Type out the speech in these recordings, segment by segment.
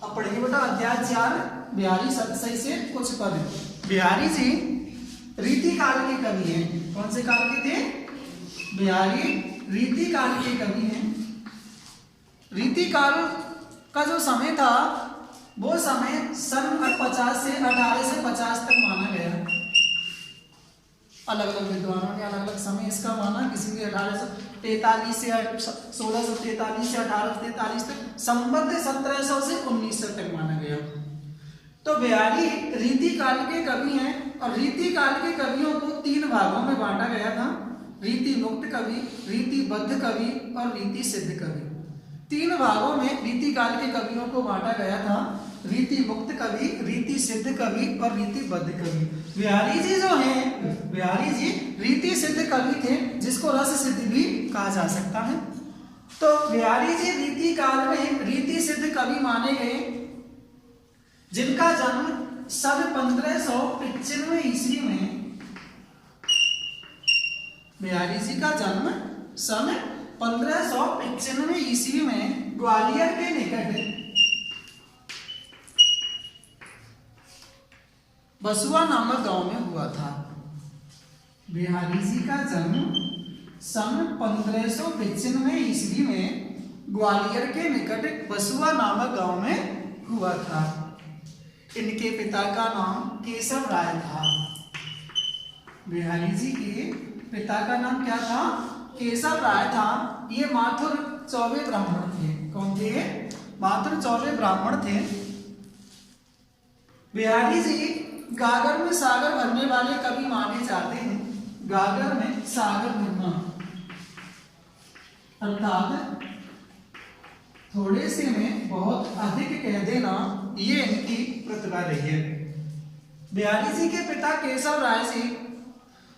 अब पढ़ेंगे बेटा अध्याय 4 बिहारी सही से कुछ पद। बिहारी जी रीति काल के कवि हैं। कौन से काल के थे? बिहारी रीति काल के कवि हैं। रीति काल का जो समय था वो समय सन 50 से 1850 तक माना गया। अलग अलग विद्वानों ने अलग अलग समय इसका माना। किसी ने 1843 से 1643 से 1843 तक, संबंध 1700 से 1900 तक माना गया। तो बिहारी रीति काल के कवि हैं और रीति काल के कवियों को 3 भागों में बांटा गया था। रीति मुक्त कवि, रीति बद्ध कवि और रीति सिद्ध कवि। 3 भागों में रीति काल के कवियों को बांटा गया था। रीति मुक्त कवि, रीति सिद्ध कवि और रीति बद्ध कवि। बिहारी जी जो हैं, बिहारी जी रीति सिद्ध कवि थे, जिसको रस सिद्ध भी कहा जा सकता है। तो बिहारी जी रीति काल में रीति सिद्ध कवि माने गए, जिनका जन्म सन 1595 ईस्वी में, बिहारी जी का जन्म सन 1595 ईस्वी में ग्वालियर के निकट बसुआ नामक गांव में हुआ था। बिहारी जी का जन्म सन 1595 ईस्वी में ग्वालियर के निकट बसुआ नामक गांव में हुआ था। इनके पिता का नाम केशव राय था। बिहारी जी के पिता का नाम क्या था? केशव राय था। ये माथुर चौबे ब्राह्मण थे। कौन थे? माथुर चौबे ब्राह्मण थे। बिहारी जी गागर में सागर भरने वाले कवि माने जाते हैं। गागर में सागर भरना अर्थात थोड़े से में बहुत अधिक कह देना, ये इनकी प्रतिभा रही है। बिहारी जी के पिता केशव राय जी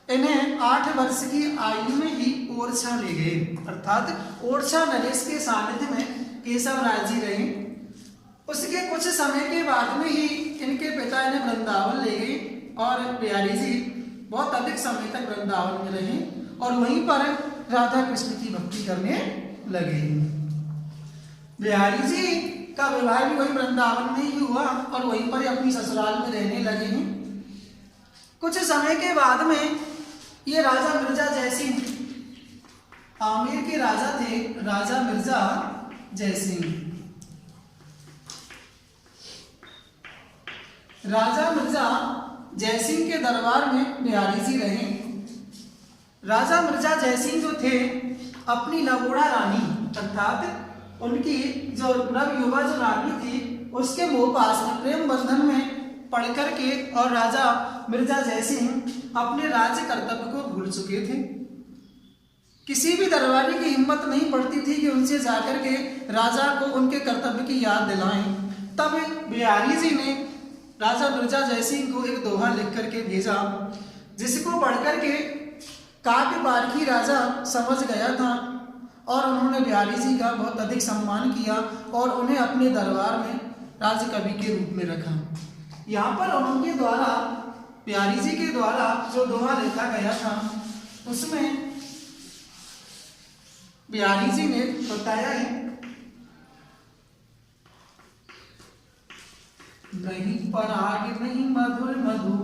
इन्हें 8 वर्ष की आयु में ही ओरछा ले गए, अर्थात ओरछा नरेश के सानिध्य में केशव राय जी रहे। उसके कुछ समय के बाद में ही इनके पिता इन्हें वृंदावन ले गए और बिहारी जी बहुत अधिक समय तक वृंदावन में रहे और वहीं पर राधा कृष्ण की भक्ति करने लगे। बिहारी जी का विवाह भी वही वृंदावन में ही हुआ और वहीं पर अपनी ससुराल में रहने लगे हैं। कुछ समय के बाद में ये राजा मिर्जा जयसिंह, आमेर के राजा थे राजा मिर्जा जयसिंह। राजा मिर्जा जयसिंह के दरबार में बिहारी जी रहे। राजा मिर्जा जयसिंह जो थे अपनी नवोड़ा रानी अर्थात उनकी जो नवयुवा जो रानी थी उसके मोह पास में प्रेम बंधन में पड़ करके और राजा मिर्जा जयसिंह अपने राज्य कर्तव्य को भूल चुके थे। किसी भी दरबारी की हिम्मत नहीं पड़ती थी कि उनसे जाकर के राजा को उनके कर्तव्य की याद दिलाएं। तब बिहारी जी ने राजा मिर्जा जयसिंह को एक दोहा लिख करके भेजा, जिसको पढ़ करके काव्य पारखी राजा समझ गया था और उन्होंने बिहारी जी का बहुत अधिक सम्मान किया और उन्हें अपने दरबार में राजकवि के रूप में रखा। यहाँ पर उनके द्वारा, बिहारी जी के द्वारा जो दोहा लिखा गया था उसमें बिहारी जी ने बताया है, नहीं पराग नहीं मधुर मधु,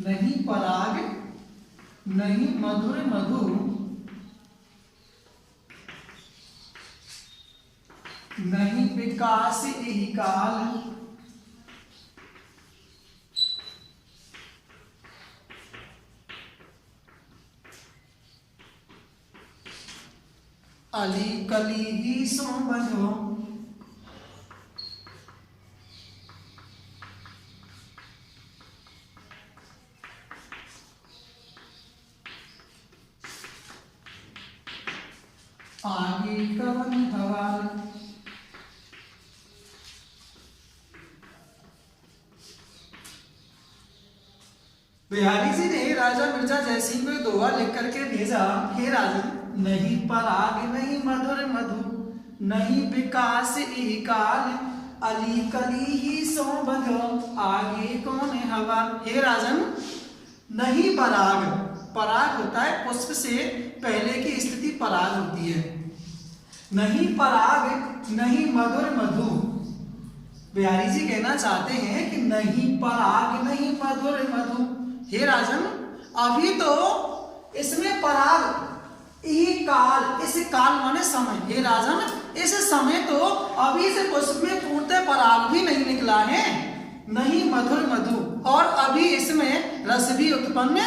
नहीं पराग नहीं मधुर मधु, नहीं विकास यही काल, अली कली ही सो बंधो। आगे कवन हवाल, बिहारी जी ने राजा मिर्जा जयसिंह को दोहा लिख करके भेजा, हे राजन, नहीं पराग नहीं मधुर मधु, नहीं विकास यही काल, अली कली ही सो बंधो, आगे कौन हवा। हे राजन, नहीं पराग, पराग होता है पुष्प से पहले की स्थिति पराग होती है, नहीं पराग नहीं मधुर मधु। बिहारी जी कहना चाहते हैं कि नहीं पराग नहीं मधुर मधु। हे राजन, अभी तो इसमें पराग, ये काल, इस काल माने समय, हे राजन इस समय तो अभी से पुष्प में पूर्णतः पराग भी नहीं निकला है, नहीं मधुर मधु, और अभी इसमें रस भी उत्पन्न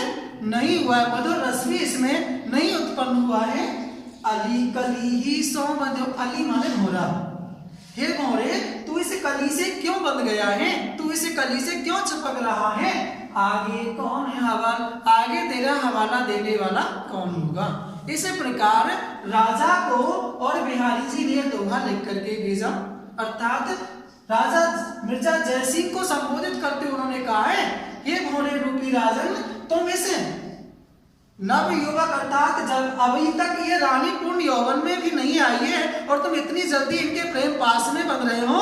नहीं हुआ है, मधुर रस भी इसमें नहीं उत्पन्न हुआ है। अली कली ही सो मधु, अली माने भौरा। हे भौरे, तू इस कली से क्यों बंध गया है, तू इस कली से क्यों चिपक रहा है, आगे कौन है हवाला, आगे तेरा हवाला देने वाला कौन होगा। इस प्रकार राजा को और बिहारी जी ने दोहा लिख करके भेजा, अर्थात राजा मिर्जा जयसिंह को संबोधित करते उन्होंने कहा है, हे भौरे रूपी राजन, तुम इस नव युवक अर्थात जब अभी तक ये रानी पूर्ण यौवन में भी नहीं आई है और तुम इतनी जल्दी इनके प्रेम पास में बन रहे हो।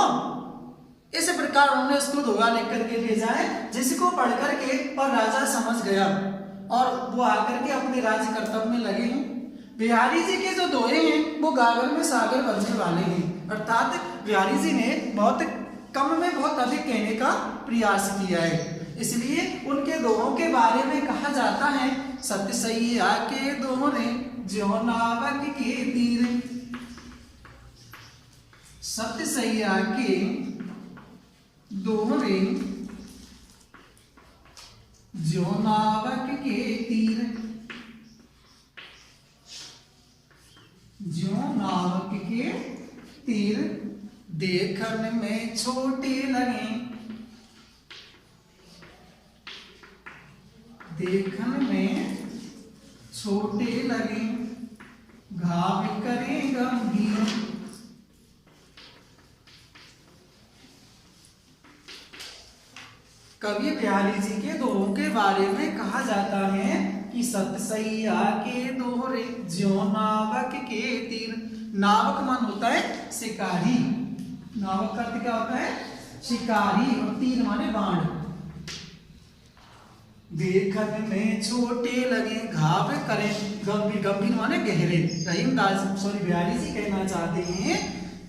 इस प्रकार उन्होंने उसको दोहा लिख करके भेजा है, जिसको पढ़ करके और राजा समझ गया और वो आकर के अपने राज्य कर्तव्य में लगे हैं। बिहारी जी के जो दोहे हैं वो गागर में सागर बनने वाले हैं, अर्थात बिहारी जी ने बहुत कम में बहुत अधिक कहने का प्रयास किया है, इसलिए उनके दोहों के बारे में कहा जाता है, सत सैया के दोहरे ज्यों नावक के तीर। सत सैया के दोहरे ज्यों नावक के तीर, ज्यों नावक के तीर, देखने में छोटे लगे, देखने में छोटे लगे, घाव करें गंभीर। कवि बिहारी जी के दोहों के बारे में कहा जाता है कि सत सैया के दोहरे ज्यों नावक के तीर। नावक मन होता है शिकारी, नावक का अर्थ क्या होता है, शिकारी, और तीर माने बाण। देखने में छोटे लगे, घाव करें गंभीर, गंभीर माने गहरे। रहीमदास बिहारी जी कहना चाहते हैं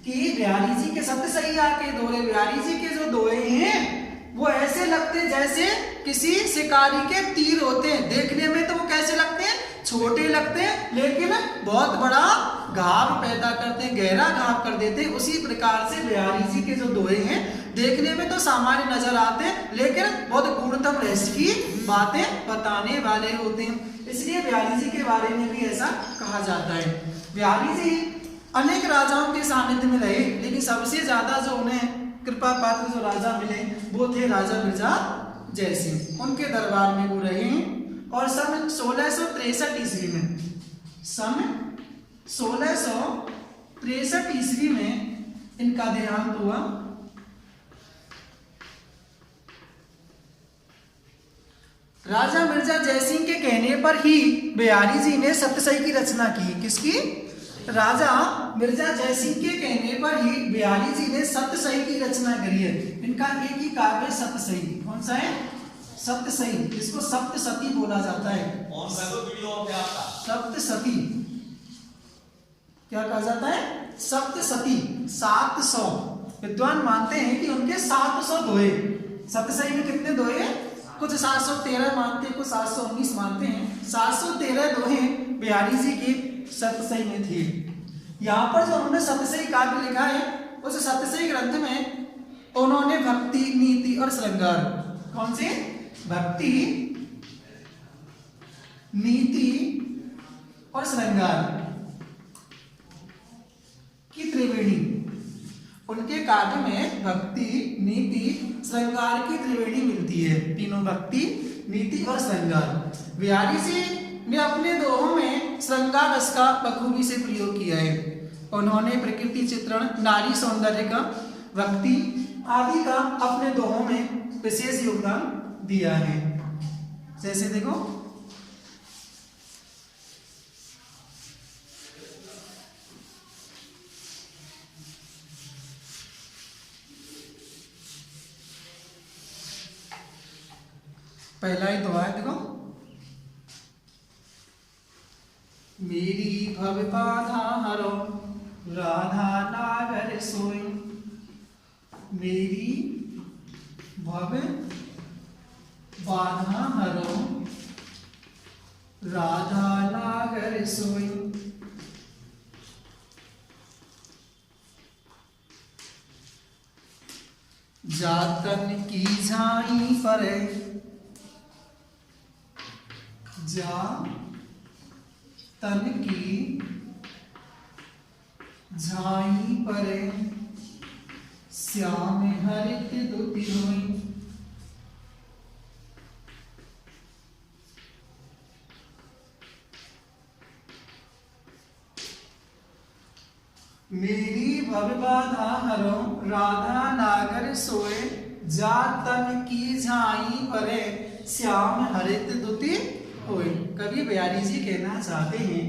कि बिहारी जी के सत सैया के दोहे, बिहारी जी के जो दोहे हैं वो ऐसे लगते जैसे किसी शिकारी के तीर होते हैं। देखने में तो वो कैसे लगते हैं, छोटे लगते हैं, लेकिन बहुत बड़ा घाव पैदा करते हैं, गहरा घाव कर देते हैं। उसी प्रकार से बिहारी जी के जो दोहे हैं देखने में तो सामान्य नजर आते हैं, लेकिन बहुत गूढ़तम रहस्य की बातें बताने वाले होते हैं, इसलिए बिहारी जी के बारे में भी ऐसा कहा जाता है। बिहारी जी अनेक राजाओं के सानिध्य में रहे, लेकिन सबसे ज्यादा जो उन्हें कृपा पात्र जो राजा मिले वो थे राजा मिर्जा जयसिंह। उनके दरबार में वो रहे हैं और सन 1663 ईस्वी में, सन 1663 ईस्वी में इनका देहांत हुआ। राजा मिर्जा जयसिंह के कहने पर ही बिहारी जी ने सप्तशती की रचना की। किसकी? राजा मिर्जा जयसिंह के कहने पर ही बिहारी जी ने सप्तशती की रचना करी है। इनका एक ही काव्य सप्तशती, कौन सा है? सप्तशती, इसको सप्तशती बोला जाता है। सप्तशती क्या कहा जाता है? सप्तशती, 700। विद्वान मानते हैं कि उनके 700 दोहे। सप्तशती में कितने दोहे? कुछ 713 मानते हैं, कुछ 719 मानते हैं। 713 दोहे बिहारी जी की सप्तशती में थी। यहाँ पर जो उन्होंने सप्तशती काव्य लिखा है, उस सप्तशती ग्रंथ में उन्होंने भक्ति, नीति और श्रृंगार, कौन से? भक्ति, नीति और श्रृंगार की त्रिवेणी, उनके काव्य में भक्ति, नीति, श्रृंगार की त्रिवेणी मिलती है। तीनों भक्ति, नीति और श्रृंगार। बिहारी जी ने अपने दोहों में श्रृंगार रस का बखूबी से प्रयोग किया है। उन्होंने प्रकृति चित्रण, नारी सौंदर्य का, भक्ति आदि का अपने दोहों में विशेष योगदान दिया है। जैसे देखो, पहला ही दोहा है, देखो, मेरी भव बाधा हरो नागर सोई, मेरी भव बाधा हरो, राधा नागर सोई। जातन की झाई परे, जा तन की झाई परे, श्याम हरित दुति होई। मेरी भव बाधा हरो, राधा नागर सोए, जा तन की झाई परे, श्याम हरित दुति होए। कवि बिहारी जी कहना चाहते हैं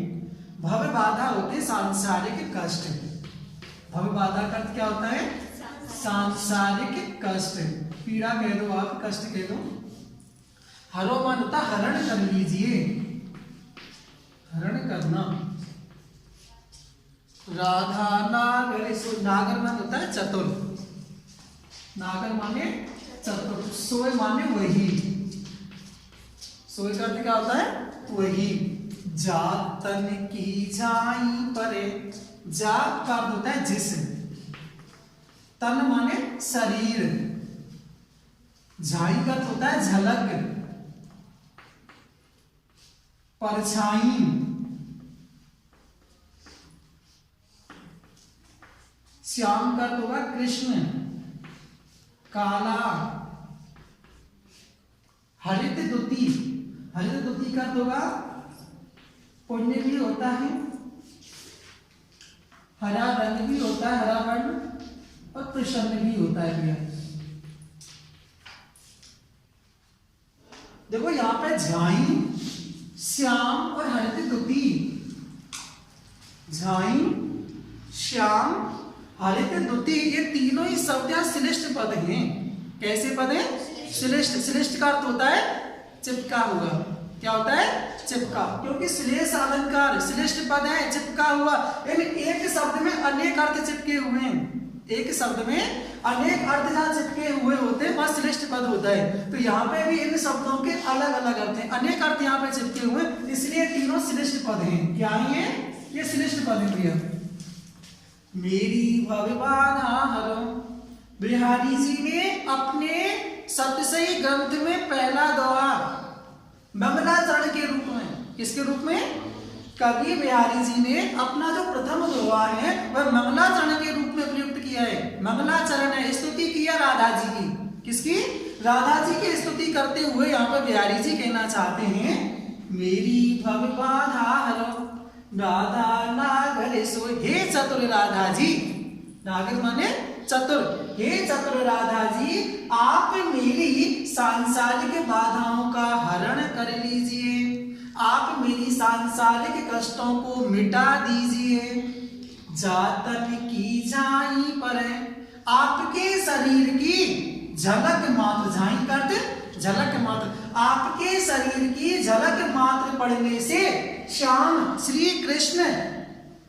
भव बाधा होते सांसारिक कष्ट। भव बाधा का अर्थ क्या होता है? सांसारिक कष्ट, पीड़ा कह दो आप, कष्ट कह दो। हरो मन होता हरण कर लीजिए, हरण करना। राधा नागर सो, नागर मान होता है चतुर, नागर माने चतुर, सोए माने वही, सोए का अर्थ क्या होता है? वही। जातन की झाई परे, जात का अर्थ होता है जिस्म, तन माने शरीर, झाई का अर्थ होता है झलक, परछाई, श्याम का अर्थ होगा कृष्ण, काला, हरित दुति, हरित दुति का अर्थ होगा पुण्य भी होता है, हरा रंग भी होता है, हरा वर्ण, और प्रसन्न भी होता है भैया। देखो यहां पे झाई, श्याम और हरित दुति, झाई, श्याम, हरित दुति, ये तीनों ही शब्द यहाँ श्लिष्ट पद हैं। कैसे पद है? श्लिष्ट। श्लिष्ट का अर्थ होता है चिपका हुआ। क्या होता है? चिपका, क्योंकि श्लेष अलंकार श्लिष्ट पद है, चिपका हुआ, यानी एक शब्द में अनेक अर्थ चिपके हुए हैं। एक शब्द में अनेक अर्थ जहां चिपके हुए होते हैं वहां श्लिष्ट पद होता है। तो यहाँ पे भी इन शब्दों के अलग अलग अर्थ हैं, अनेक अर्थ यहाँ पे चिपके हुए, इसलिए तीनों श्लिष्ट पद हैं। क्या है ये? श्लिष्ट पद है भैया। मेरी भव बाधा हरो, बिहारी जी ने अपने सप्तशती ग्रंथ में पहला दोहा मंगलाचरण के रूप में, किसके रूप में? कवि बिहारी जी ने अपना जो प्रथम दोहा है वह मंगलाचरण के रूप में प्रयुक्त किया है। मंगलाचरण है, स्तुति किया राधा जी की। किसकी? राधा जी की स्तुति करते हुए यहाँ पर बिहारी जी कहना चाहते हैं मेरी भव बाधा हरो, राधा नागर सोई। हे चतुर राधा जी, नागर माने चतुर, हे चतुर राधा जी आप मेरी सांसारिक बाधाओं का हरण कर लीजिए, आप मेरी सांसारिक कष्टों को मिटा दीजिए। जातन की झाई पर, आपके शरीर की झलक मात्र, झाई करते झलक मात्र, आपके शरीर की झलक मात्र पड़ने से श्याम श्री कृष्ण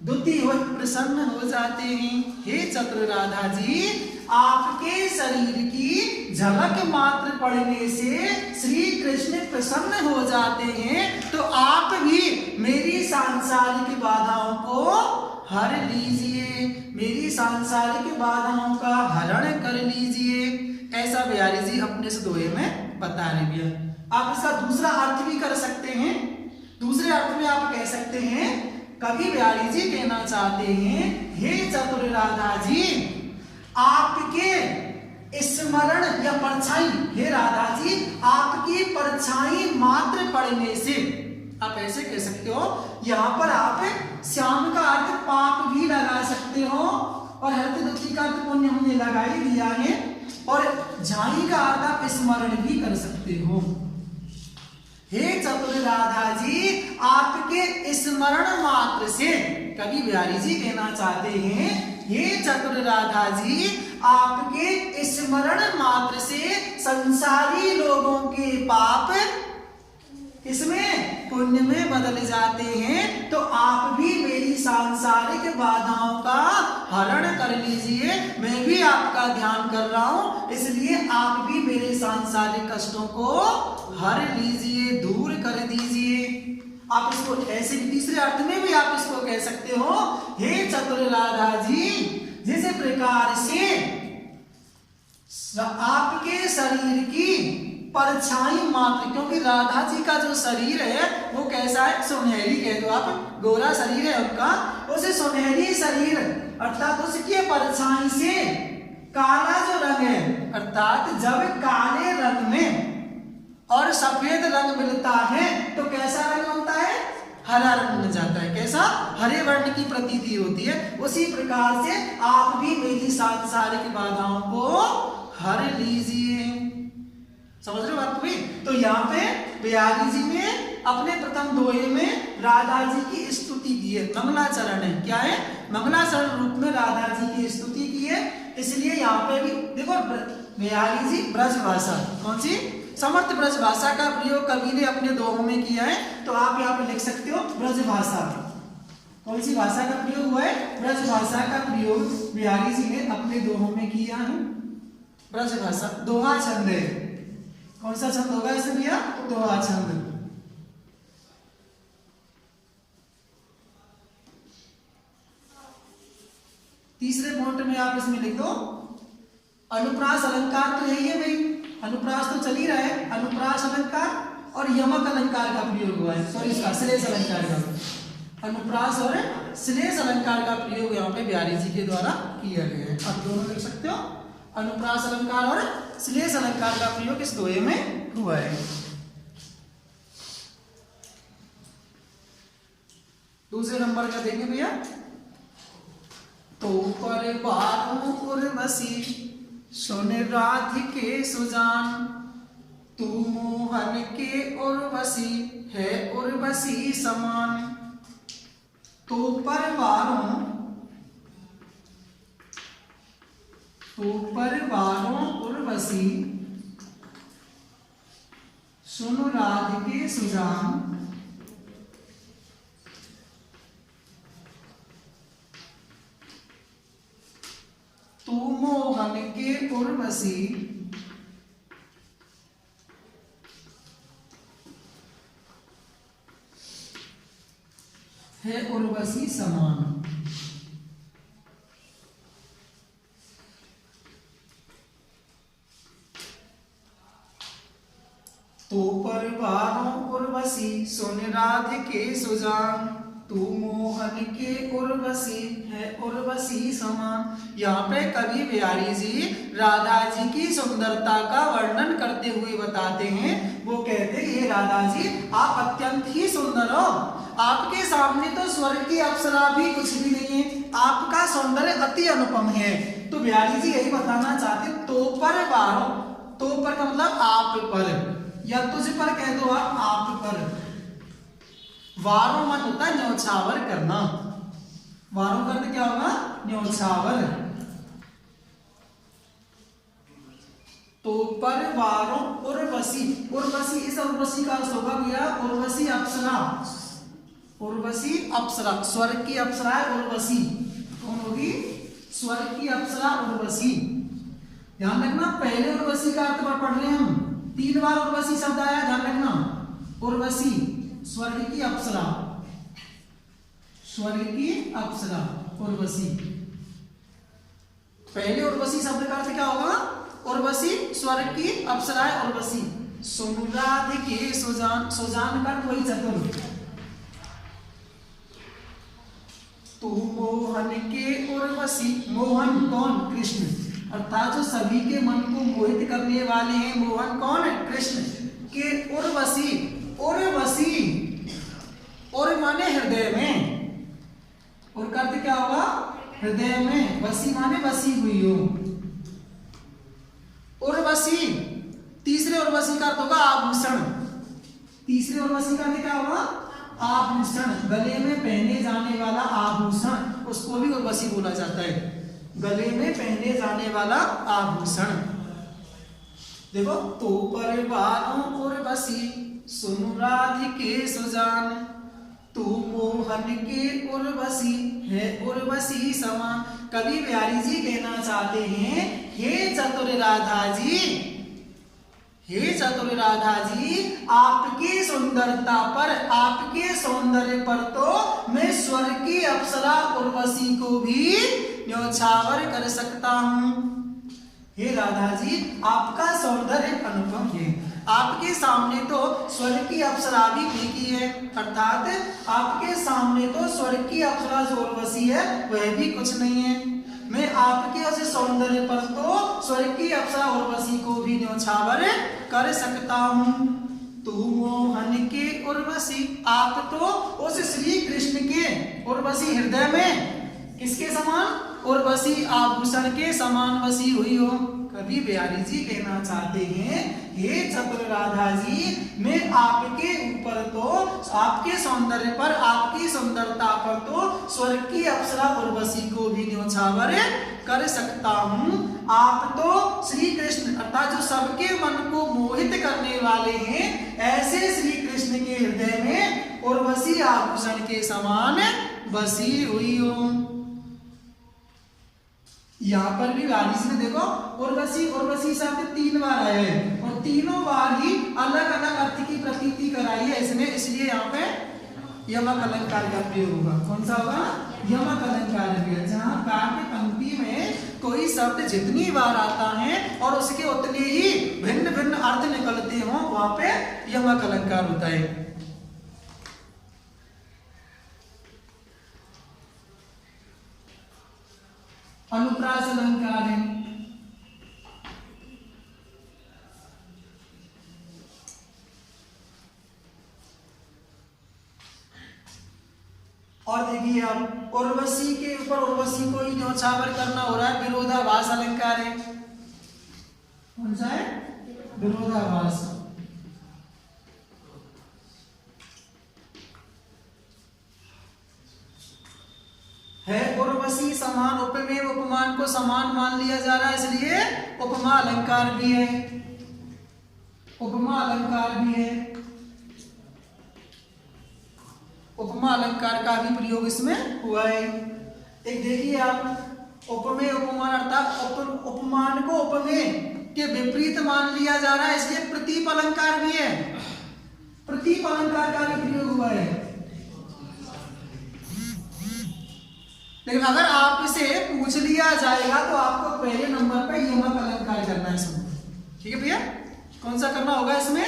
दुति हो प्रसन्न हो जाते हैं। हे चतुर राधा जी आपके शरीर की झलक मात्र पड़ने से श्री कृष्ण प्रसन्न हो जाते हैं, तो आप भी मेरी सांसारिक बाधाओं को हर लीजिए, मेरी सांसारिक बाधाओं का हरण कर लीजिए। ऐसा बिहारी जी अपने इस दोहे में बता रहे हैं। आप इसका दूसरा अर्थ भी कर सकते हैं। दूसरे अर्थ में आप कह सकते हैं, कवि बिहारी जी कहना चाहते हैं हे चतुर राधा जी आपके स्मरण या परछाई, हे राधा जी आपकी परछाई मात्र पड़ने से, आप ऐसे कह सकते हो। यहाँ पर आप श्याम का अर्थ पाप भी लगा सकते हो और हरित दुति का अर्थ पुण्य हमने लगा ही दिया है, और झाई का अर्थ आप स्मरण भी कर सकते हो। हे चतुर राधा जी आपके स्मरण मात्र से, कवि बिहारी जी कहना चाहते हैं हे चतुर राधा जी आपके स्मरण मात्र से संसारी लोगों के पाप इसमें पुण्य में बदल जाते हैं। तो आप भी मेरी सांसारिक बाधाओं का हरण कर लीजिए, मैं भी आपका ध्यान कर रहा हूं, इसलिए आप भी मेरे सांसारिक कष्टों को हर लीजिए, दूर कर दीजिए। आप इसको ऐसे तीसरे अर्थ में भी आप इसको कह सकते हो, हे चतुर राधा जी, जिस प्रकार से आपके शरीर की परछाई मात्र, क्योंकि राधा जी का जो शरीर है वो कैसा है, सुनहरी कह दो आप, गोरा शरीर है उनका, उसे सुनहरी शरीर अर्थात उसकी परछाई से काला जो रंग है, अर्थात जब काले रंग में और सफेद रंग मिलता है तो कैसा रंग बनता है, हरा रंग बन जाता है। कैसा, हरे वर्ण की प्रतीति होती है। उसी प्रकार से आप भी मेरी सांसारिक बाधाओं को हर लीजिए। समझ रहे हो बात भी? तो यहाँ पे बिहारी जी ने अपने प्रथम दोहे में राधा जी की स्तुति की है, मंगलाचरण है। क्या है, मंगलाचरण रूप में राधा जी की स्तुति की है। इसलिए यहाँ पे भी देखो बिहारी जी ब्रज भाषा, कौन सी, समर्थ ब्रज भाषा का प्रयोग कवि ने अपने दोहों में किया है। तो आप यहाँ पे लिख सकते हो ब्रज भाषा। कौन सी भाषा का प्रयोग हुआ है, ब्रज भाषा का प्रयोग बिहारी जी ने अपने दोहों में किया है। ब्रज भाषा दोहा छंद है। कौन सा छंद होगा इसमें भैया, दोहा छंद। तीसरे पॉइंट में आप इसमें लिख दो अनुप्रास अलंकार, तो यही है भाई, अनुप्रास तो चल ही रहा है, अनुप्रास अलंकार और यमक अलंकार का प्रयोग हुआ है, सॉरी इसका श्लेष अलंकार का, अनुप्रास और श्लेष अलंकार का प्रयोग यहाँ पे बिहारी जी के द्वारा किया गया है। आप दोनों लिख सकते हो, अनुप्रास अलंकार और श्लेष अलंकार का प्रयोग इस दोहे में हुआ है। दूसरे नंबर का देखें भैया, तो पर बारों उर्वशी सुन राधिके सुजान, तू मोहन के उर्वशी है उर्वशी समान। तो पर बारों उर्वशी सुन राधिके सुजान, तू मोहन के उर्वशी है उर्वशी समान। तो परवारों उर्वशी सुन राधिके सुजान, तू मोहन के उर्वशी है उर्वशी समान। यहाँ पे कवि बिहारी जी राधा जी की सुंदरता का वर्णन करते हुए बताते हैं, वो कहते हैं ये राधा जी आप अत्यंत ही सुंदर हो, आपके सामने तो स्वर्ग की अप्सरा भी कुछ भी नहीं है, आपका सौंदर्य अति अनुपम है। तो बिहारी जी यही बताना चाहते, तो पर वारों, तो पर का मतलब आप पर या तुझ पर कह दो आप पर, वारों मन होता है न्योछावर करना, वारों का अर्थ क्या होगा, न्योछावर। तो पर वारों उर्वशी, उर्वशी इस उर्वशी का अर्थ होगा भैया उर्वशी अप्सरा, उर्वशी अप्सरा, स्वर्ग की अप्सरा है उर्वशी, कौन होगी, स्वर्ग की अप्सरा उर्वशी। ध्यान रखना पहले उर्वशी का अर्थ पढ़ रहे हैं हम, 3 बार उर्वशी शब्द आया, ध्यान रखना, उर्वशी स्वर्ग की अप्सरा, स्वर्ग की अप्सरा उर्वशी। पहले उर्वशी शब्द का अर्थ क्या होगा, उर्वशी स्वर्ग की अप्सरा है उर्वशी। सुन राधिके सुजान, सुजान का कोई चतुर, तू मोहन के उर्वशी, मोहन कौन, कृष्ण, अर्थात जो सभी के मन को मोहित करने वाले हैं, मोहन कौन है, कृष्ण के उर्वशी, उर्वशी और माने हृदय में, और का अर्थ क्या होगा, हृदय में, वसी माने बसी हुई हो, उर्वशी। तीसरे उर्वशी का अर्थ होगा आभूषण, तीसरे उर्वशी का अर्थ क्या होगा, आभूषण, गले में पहने जाने वाला आभूषण, उसको भी उर्वशी बोला जाता है, गले में पहने जाने वाला आभूषण। देखो तो पर वारों उर्वशी सुनु राधिके सुजान, तू मोहन के उर्वशी है उर्वशी समान। कवि बिहारी जी कहना चाहते हैं, हे चतुर राधा जी, हे चतुर राधा जी, आपकी सुंदरता पर, आपके सौंदर्य पर तो मैं स्वर्ग की अप्सरा उर्वशी को भी न्योछावर कर सकता हूं। हे राधा जी, आपका सौंदर्य अनुपम है, आपके सामने तो स्वर्ग की अप्सरा भी फीकी है, अर्थात आपके सामने तो स्वर्ग की अप्सरा जो उर्वशी है वह भी कुछ नहीं है। मैं आपके उस सौंदर्य पर तो स्वर्ग की अप्सरा उर्वशी को भी न्योछावर कर सकता हूँ। तू मोहन के उर्वशी, आप तो उस श्री कृष्ण के उर्वशी, हृदय में किसके समान, उर्वशी आभूषण के समान वसी हुई हो। कवि बिहारी जी कहना चाहते हैं, हे चतुर राधा जी, मैं आपके ऊपर तो, आपके सौंदर्य पर, आपकी सुंदरता पर तो स्वर्ग की अप्सरा उर्वशी को भी न्योछावर कर सकता हूँ। आप तो श्री कृष्ण अर्थात जो सबके मन को मोहित करने वाले हैं, ऐसे श्री कृष्ण के हृदय में उर्वशी आभूषण के समान बसी हुई हो। यहाँ पर भी बिहारी जी ने देखो उर्वशी उर्वशी शब्द 3 बार आया है और तीनों बार ही अलग अलग अर्थ की प्रतीति कराई है इसने, इसलिए यहाँ पे यमक अलंकार का प्रयोग होगा। कौन सा होगा, यमक अलंकार प्रयोग। जहाँ काव्य पंक्ति में कोई शब्द जितनी बार आता है और उसके उतने ही भिन्न भिन्न अर्थ निकलते हो, वहां पे यमक अलंकार होता है। अनुप्रास अलंकार है, और देखिए अब उर्वशी के ऊपर उर्वशी को ही न्योछावर करना हो रहा है। विरोधाभास अलंकार है, कौन सा है, विरोधाभास। है उर्वशी समान, उपमेय उपमान को समान मान लिया जा रहा है, इसलिए उपमा अलंकार भी है, उपमा अलंकार भी है। उपमा अलंकार का भी प्रयोग इसमें हुआ है। एक देखिए आप, उपमेय उपमान अर्थात उपमान को उपमेय के विपरीत मान लिया जा रहा है, इसलिए प्रतीप अलंकार भी है, प्रतीप अलंकार का भी प्रयोग हुआ है। लेकिन अगर आप इसे पूछ लिया जाएगा तो आपको पहले नंबर पे यमक अलंकार करना है इसमें, ठीक है भैया। कौन सा करना होगा इसमें,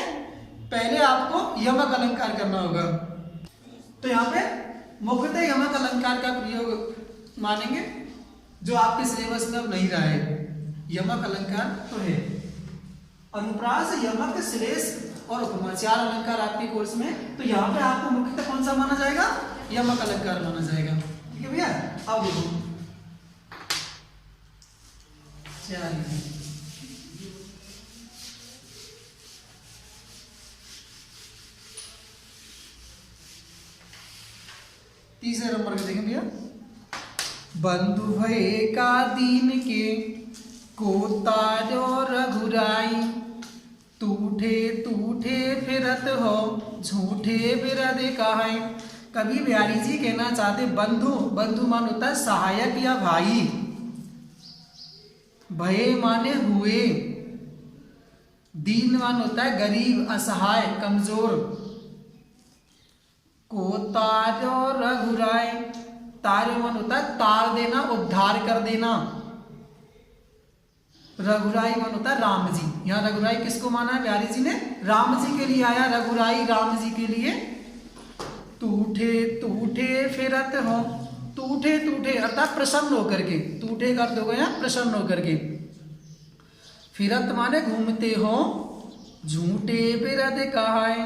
पहले आपको यमक अलंकार करना होगा। तो यहाँ पे मुख्यतः यमक अलंकार का प्रयोग मानेंगे, जो आपके सिलेबस में अब नहीं रहा है। यमक अलंकार तो है, अनुप्रास, यमक, श्लेष और उपमा, 4 अलंकार आपके कोर्स में। तो यहाँ पे आपको मुख्यतः कौन सा माना जाएगा, यमक अलंकार माना जाएगा, ठीक है भैया। अब देखो चलिए, तीसरे नंबर के देखें भैया। बंधु भय का दीन के को तारो रघुराई, टूठे टूठे फिरत हो झूठे बिरद कहाई। कवि बिहारी जी कहना चाहते, बंधु, बंधु मान होता है सहायक या भाई, भय माने हुए, दीन मान होता है गरीब, असहाय, कमजोर। को तारो रघुराई, तारो मान होता है तार देना, उद्धार कर देना। रघुराई मान होता है राम जी। यहाँ रघुराई किसको माना है बिहारी जी ने, राम जी के लिए आया रघुराई, राम जी के लिए। टूठे टूठे फिरत हो, टूठे टूठे अर्थात प्रसन्न होकर के, टूठे का अर्थ हो गया प्रसन्न होकर के। फिरत माने घूमते हो, झूठे बिरद कहाए,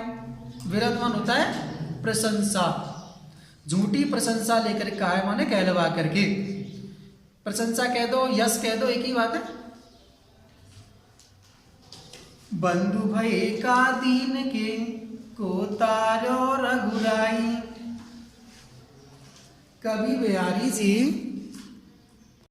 विरद मान होता है प्रशंसा, झूठी प्रशंसा लेकर कहाए माने कहलवा करके। प्रशंसा कह दो, यश कह दो, एक ही बात है। बंधु भय का दीन के को तारो रघुराई। कवि बिहारी जी